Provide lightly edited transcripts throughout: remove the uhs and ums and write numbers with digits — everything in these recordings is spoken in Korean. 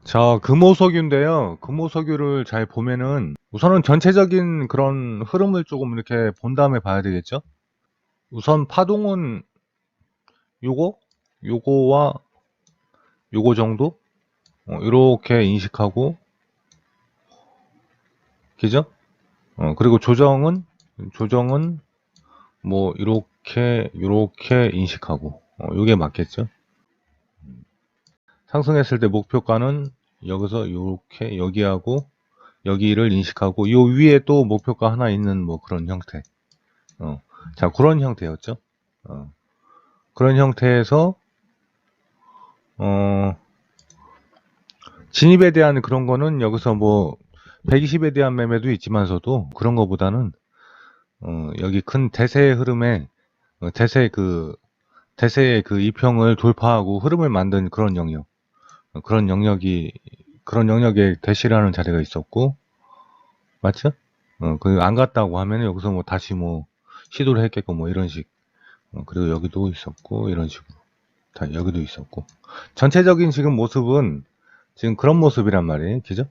자, 금호석유인데요. 금호석유를 잘 보면은 우선은 전체적인 그런 흐름을 조금 이렇게 본 다음에 봐야 되겠죠? 우선 파동은 요거, 요거와 요거 정도? 이렇게 인식하고, 그죠? 그리고 조정은 뭐 요렇게 인식하고, 요게 맞겠죠? 상승했을 때 목표가는 여기서 요렇게 여기하고 여기를 인식하고 요 위에 또 목표가 하나 있는 뭐 그런 형태. 자, 그런 형태였죠. 어, 그런 형태에서 어, 진입에 대한 그런 거는 여기서 뭐 120에 대한 매매도 있지만서도 그런 거보다는 여기 큰 대세의 흐름에 대세의 그 이평을 돌파하고 흐름을 만든 그런 영역, 그런 영역에 대시라는 자리가 있었고, 맞죠? 그 안 갔다고 하면 여기서 뭐 다시 뭐 시도를 했겠고 뭐 이런 식. 그리고 여기도 있었고 이런 식으로 다 여기도 있었고 전체적인 지금 모습은 지금 그런 모습이란 말이에요. 그죠?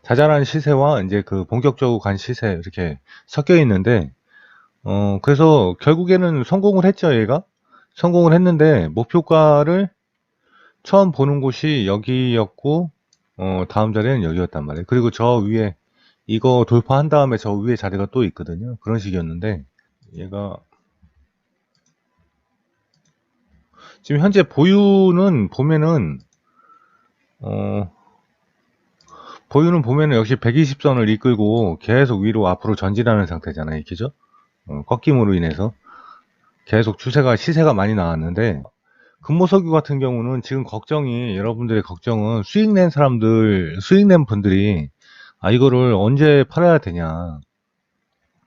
자잘한 시세와 이제 그 본격적으로 간 시세 이렇게 섞여 있는데 그래서 결국에는 성공을 했죠. 얘가 성공을 했는데 목표가를 처음 보는 곳이 여기였고 다음 자리는 여기였단 말이에요. 그리고 저 위에 이거 돌파한 다음에 저 위에 자리가 또 있거든요. 그런 식이었는데 얘가 지금 현재 보유는 보면은 어 보유는 보면은 역시 120선을 이끌고 계속 위로 앞으로 전진하는 상태잖아요. 그죠? 꺾임으로 인해서 계속 시세가 많이 나왔는데 금모석유 같은 경우는 지금 여러분들의 걱정은 수익 낸 분들이 이거를 언제 팔아야 되냐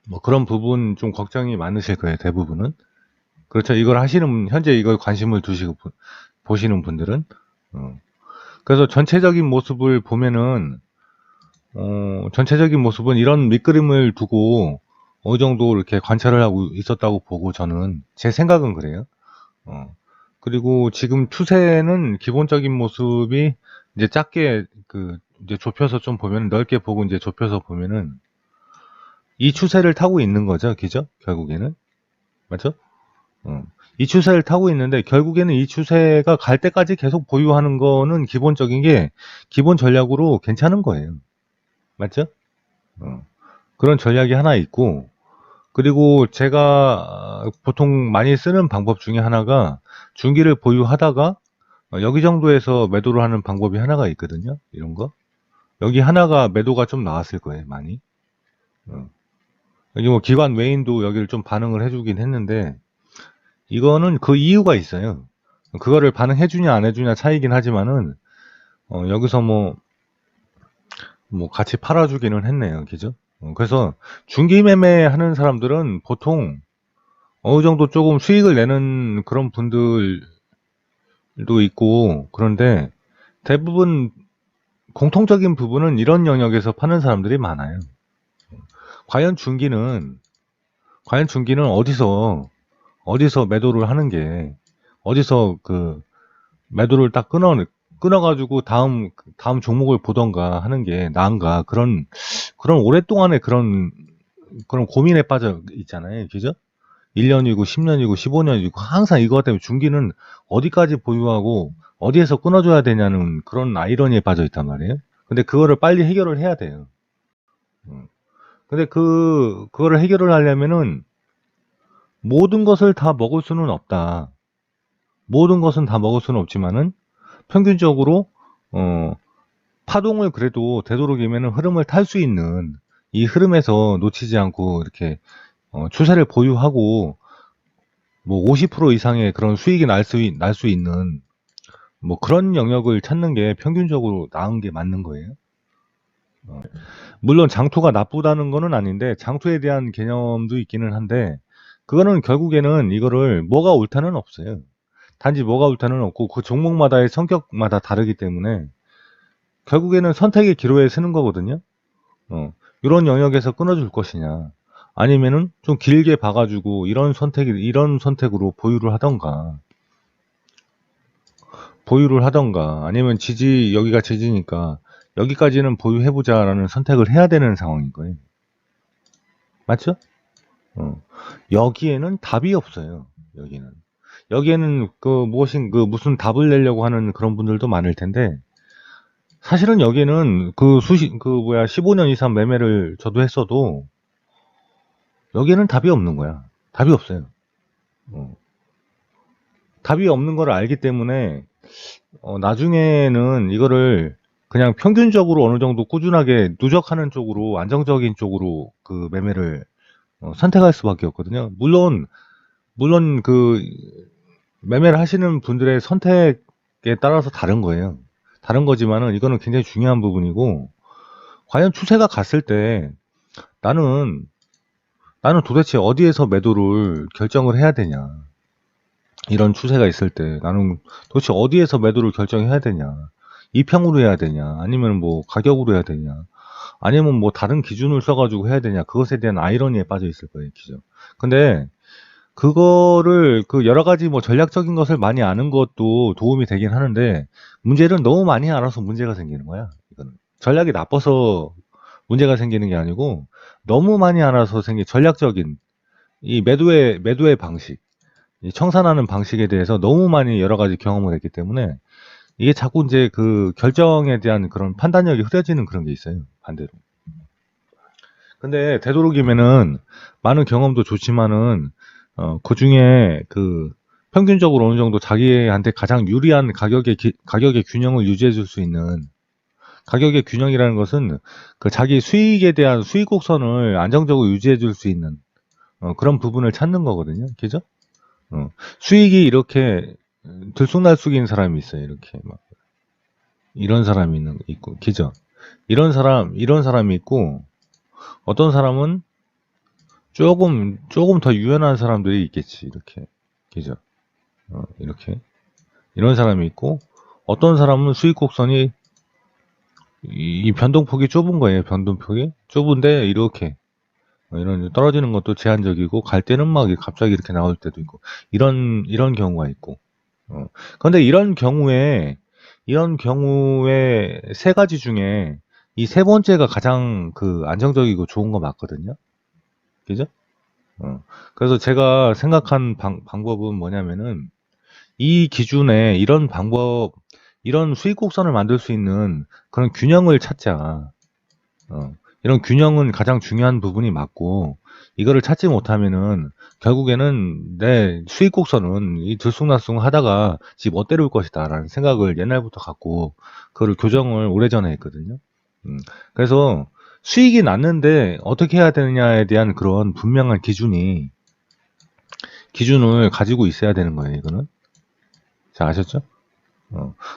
뭐 그런 부분 좀 걱정이 많으실 거예요. 대부분은. 그렇죠. 현재 이걸 관심을 두시고 보시는 분들은. 어. 그래서 전체적인 모습은 이런 밑그림을 두고 어느 정도 이렇게 관찰을 하고 있었다고 보고 저는 제 생각은 그래요. 어. 그리고 지금 추세는 기본적인 모습이 이제 작게 이제 좁혀서 좀 보면 넓게 보고 이제 좁혀서 보면은 이 추세를 타고 있는 거죠. 그죠? 결국에는. 맞죠? 어. 이 추세를 타고 있는데 결국에는 이 추세가 갈 때까지 계속 보유하는 거는 기본 전략으로 괜찮은 거예요. 맞죠? 어. 그런 전략이 하나 있고, 그리고 제가 보통 많이 쓰는 방법 중에 하나가 중기를 보유하다가 여기 정도에서 매도를 하는 방법이 하나가 있거든요. 이런 거. 여기 하나가 매도가 좀 나왔을 거예요, 많이. 어. 여기 뭐 기관 외인도 여기를 좀 반응을 해주긴 했는데, 이거는 그 이유가 있어요. 그거를 반응해주냐 안 해주냐 차이긴 하지만은, 여기서 뭐 같이 팔아주기는 했네요. 그죠? 그래서 중기 매매하는 사람들은 보통 어느 정도 조금 수익을 내는 그런 분들도 있고, 그런데 대부분 공통적인 부분은 이런 영역에서 파는 사람들이 많아요. 과연 중기는, 어디서 매도를 하는 게, 어디서 매도를 딱 끊어가지고 다음 종목을 보던가 하는 게 나은가, 그런 오랫동안의 그런 고민에 빠져 있잖아요. 그죠? 1년이고 10년이고 15년이고 항상 이거 때문에 중기는 어디까지 보유하고 어디에서 끊어줘야 되냐는 그런 아이러니에 빠져 있단 말이에요. 근데 그거를 빨리 해결을 해야 돼요. 음. 근데 그거를 해결을 하려면은 모든 것을 다 먹을 수는 없다. 모든 것은 다 먹을 수는 없지만은 평균적으로 어, 파동을 그래도 되도록이면은 흐름을 탈 수 있는 이 흐름에서 놓치지 않고 이렇게 추세를 보유하고 뭐 50% 이상의 그런 수익이 날 수 있는 뭐 그런 영역을 찾는 게 평균적으로 나은 게 맞는 거예요. 물론 장투가 나쁘다는 거는 아닌데 장투에 대한 개념도 있기는 한데 그거는 결국에는 이거를 뭐가 옳다는 없어요. 단지 뭐가 옳다는 없고 그 종목마다의 성격마다 다르기 때문에 결국에는 선택의 기로에 서는 거거든요. 이런 영역에서 끊어줄 것이냐 아니면은 좀 길게 봐가지고 이런 선택으로 보유를 하던가 보유를 하던가 아니면 여기가 지지니까 여기까지는 보유해보자라는 선택을 해야 되는 상황인 거예요. 맞죠? 여기에는 답이 없어요. 여기에는 무슨 답을 내려고 하는 그런 분들도 많을 텐데, 사실은 여기에는 15년 이상 매매를 저도 했어도 여기에는 답이 없는 거야. 답이 없어요. 답이 없는 걸 알기 때문에 나중에는 이거를 그냥 평균적으로 어느 정도 꾸준하게 누적하는 쪽으로, 안정적인 쪽으로 그 매매를 선택할 수밖에 없거든요. 물론 매매를 하시는 분들의 선택에 따라서 다른 거예요. 다른 거지만은 이거는 굉장히 중요한 부분이고, 과연 추세가 갔을 때 나는 도대체 어디에서 매도를 결정을 해야 되냐. 이런 추세가 있을 때 나는 도대체 어디에서 매도를 결정해야 되냐. 이평으로 해야 되냐, 아니면 뭐 가격으로 해야 되냐, 아니면 뭐 다른 기준을 써가지고 해야 되냐. 그것에 대한 아이러니에 빠져 있을 거예요, 기죠. 근데 그거를 여러 가지 뭐 전략적인 것을 많이 아는 것도 도움이 되긴 하는데, 문제는 너무 많이 알아서 문제가 생기는 거야. 이거는 전략이 나빠서 문제가 생기는 게 아니고, 너무 많이 알아서 생긴 전략적인 이 매도의 방식, 이 청산하는 방식에 대해서 너무 많이 여러 가지 경험을 했기 때문에 이게 자꾸 이제 그 결정에 대한 그런 판단력이 흐려지는 그런 게 있어요, 반대로. 근데 되도록이면은 많은 경험도 좋지만은 그 중에 평균적으로 어느 정도 자기한테 가장 유리한 가격의 균형을 유지해 줄 수 있는, 가격의 균형이라는 것은 자기 수익에 대한 수익 곡선을 안정적으로 유지해 줄 수 있는 그런 부분을 찾는 거거든요. 그죠? 수익이 이렇게 들쑥날쑥인 사람이 있어요. 이렇게 막 이런 사람이 있고, 그죠? 이런 사람이 있고, 어떤 사람은 조금 더 유연한 사람들이 있겠지. 이렇게, 그죠? 이렇게 이런 사람이 있고, 어떤 사람은 수익 곡선이 이 변동폭이 좁은 거예요. 변동폭이 좁은데 이렇게 이런 떨어지는 것도 제한적이고, 갈 때는 막 갑자기 이렇게 나올 때도 있고, 이런 경우가 있고. 그런데 이런 경우에 세 가지 중에 이 세 번째가 가장 안정적이고 좋은 거 맞거든요. 그죠? 그래서 제가 생각한 방법은 뭐냐면은, 이 기준에 이런 수익 곡선을 만들 수 있는 그런 균형을 찾자. 이런 균형은 가장 중요한 부분이 맞고, 이거를 찾지 못하면은 결국에는 내 수익 곡선은 이 들쑥날쑥 하다가 집 어때릴 것이다 라는 생각을 옛날부터 갖고 그거를 교정을 오래전에 했거든요. 그래서 수익이 났는데 어떻게 해야 되느냐에 대한 그런 분명한 기준을 가지고 있어야 되는 거예요. 이거는 잘 아셨죠?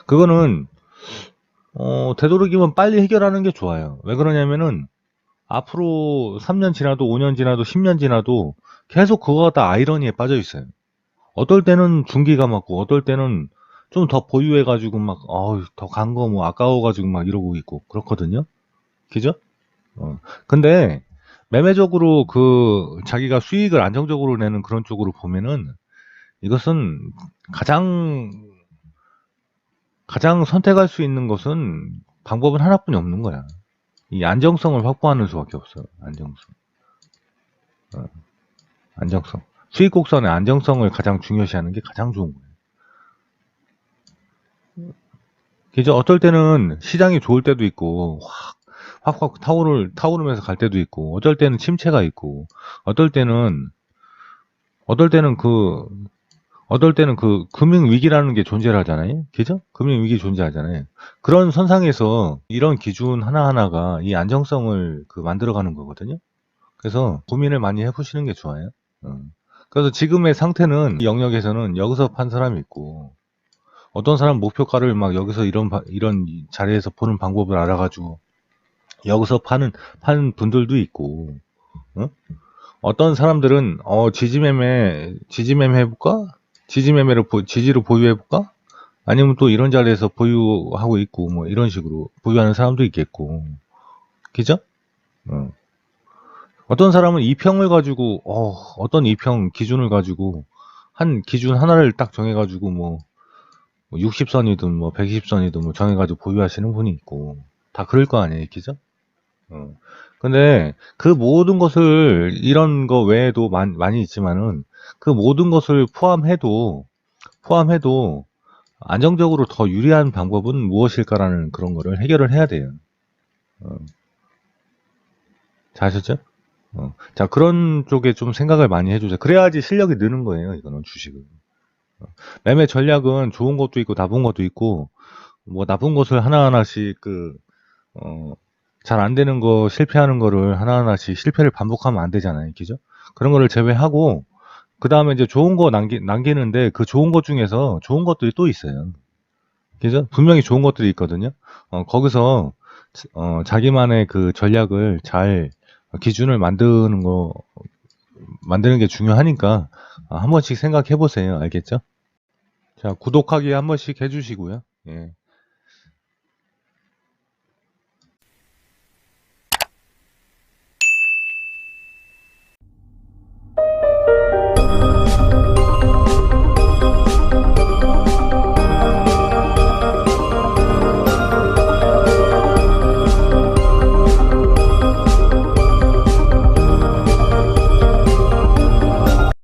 그거는 되도록이면 빨리 해결하는 게 좋아요. 왜 그러냐면은 앞으로 3년 지나도 5년 지나도 10년 지나도 계속 그거가 다 아이러니에 빠져 있어요. 어떨 때는 중기가 맞고, 어떨 때는 좀 더 보유해가지고 막 더 간 거 뭐 아까워가지고 막 이러고 있고 그렇거든요. 그죠? 근데 매매적으로 자기가 수익을 안정적으로 내는 그런 쪽으로 보면은, 이것은 가장 선택할 수 있는 것은 방법은 하나뿐이 없는 거야. 이 안정성을 확보하는 수밖에 없어요. 어, 안정성. 수익 곡선의 안정성을 가장 중요시하는 게 가장 좋은 거예요. 그죠? 어떨 때는 시장이 좋을 때도 있고, 확 타오르면서 갈 때도 있고, 어떨 때는 침체가 있고, 어떨 때는 금융 위기라는 게 존재하잖아요. 그죠? 금융 위기 존재하잖아요. 그런 선상에서 이런 기준 하나하나가 이 안정성을 만들어가는 거거든요. 그래서 고민을 많이 해보시는 게 좋아요. 그래서 지금의 상태는, 이 영역에서는 여기서 판 사람이 있고, 어떤 사람 목표가를 막 여기서 이런 자리에서 보는 방법을 알아가지고 여기서 파는 분들도 있고, 어? 어떤 사람들은 지지매매 해볼까? 지지로 보유해볼까? 아니면 또 이런 자리에서 보유하고 있고, 뭐 이런 식으로 보유하는 사람도 있겠고, 그죠? 어떤 사람은 이평을 가지고, 어떤 이평 기준을 가지고 한 기준 하나를 딱 정해가지고 뭐 뭐 60선이든 뭐 120선이든 뭐 정해가지고 보유하시는 분이 있고, 다 그럴 거 아니에요, 그죠? 어. 근데 그 모든 것을, 이런 거 외에도 많이 있지만은, 그 모든 것을 포함해도 안정적으로 더 유리한 방법은 무엇일까라는 그런 거를 해결을 해야 돼요. 어. 잘 아셨죠? 자, 그런 쪽에 좀 생각을 많이 해주세요. 그래야지 실력이 느는 거예요, 이거는 주식은. 매매 전략은 좋은 것도 있고 나쁜 것도 있고, 뭐 나쁜 것을 하나하나씩 어, 잘 안 되는 거, 실패하는 거를 하나하나씩 실패를 반복하면 안 되잖아요. 그죠? 그런 거를 제외하고, 그 다음에 이제 좋은 거 남기는데, 그 좋은 것 중에서 좋은 것들이 또 있어요. 그죠? 분명히 좋은 것들이 있거든요. 거기서, 자기만의 그 전략을 잘, 기준을 만드는 게 중요하니까, 한 번씩 생각해 보세요. 알겠죠? 자, 구독하기 한 번씩 해주시고요. 예.